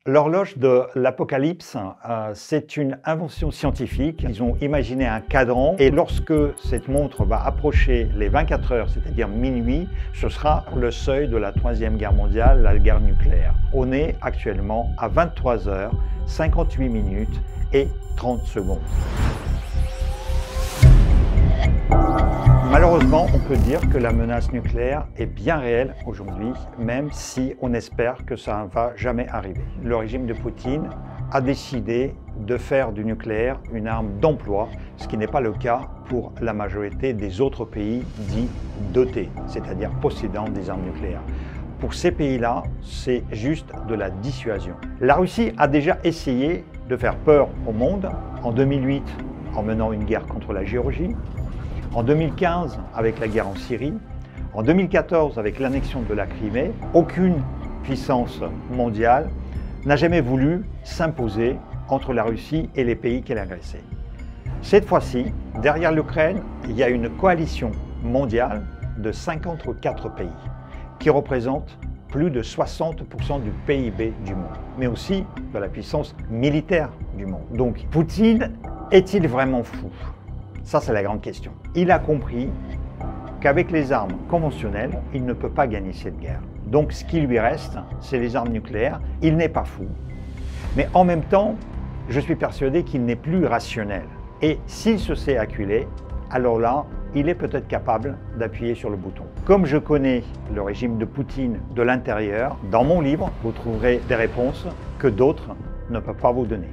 L'horloge de l'Apocalypse, c'est une invention scientifique. Ils ont imaginé un cadran et lorsque cette montre va approcher les 24 heures, c'est-à-dire minuit, ce sera le seuil de la Troisième Guerre mondiale, la guerre nucléaire. On est actuellement à 23 heures, 58 minutes et 30 secondes. Malheureusement, on peut dire que la menace nucléaire est bien réelle aujourd'hui, même si on espère que ça ne va jamais arriver. Le régime de Poutine a décidé de faire du nucléaire une arme d'emploi, ce qui n'est pas le cas pour la majorité des autres pays dits dotés, c'est-à-dire possédant des armes nucléaires. Pour ces pays-là, c'est juste de la dissuasion. La Russie a déjà essayé de faire peur au monde, en 2008 en menant une guerre contre la Géorgie, en 2015 avec la guerre en Syrie, en 2014 avec l'annexion de la Crimée. Aucune puissance mondiale n'a jamais voulu s'imposer entre la Russie et les pays qu'elle agressait. Cette fois-ci, derrière l'Ukraine, il y a une coalition mondiale de 54 pays qui représente plus de 60% du PIB du monde, mais aussi de la puissance militaire du monde. Donc Poutine est-il vraiment fou ? Ça, c'est la grande question. Il a compris qu'avec les armes conventionnelles, il ne peut pas gagner cette guerre. Donc, ce qui lui reste, c'est les armes nucléaires. Il n'est pas fou. Mais en même temps, je suis persuadé qu'il n'est plus rationnel. Et s'il se sait acculé, alors là, il est peut-être capable d'appuyer sur le bouton. Comme je connais le régime de Poutine de l'intérieur, dans mon livre, vous trouverez des réponses que d'autres ne peuvent pas vous donner.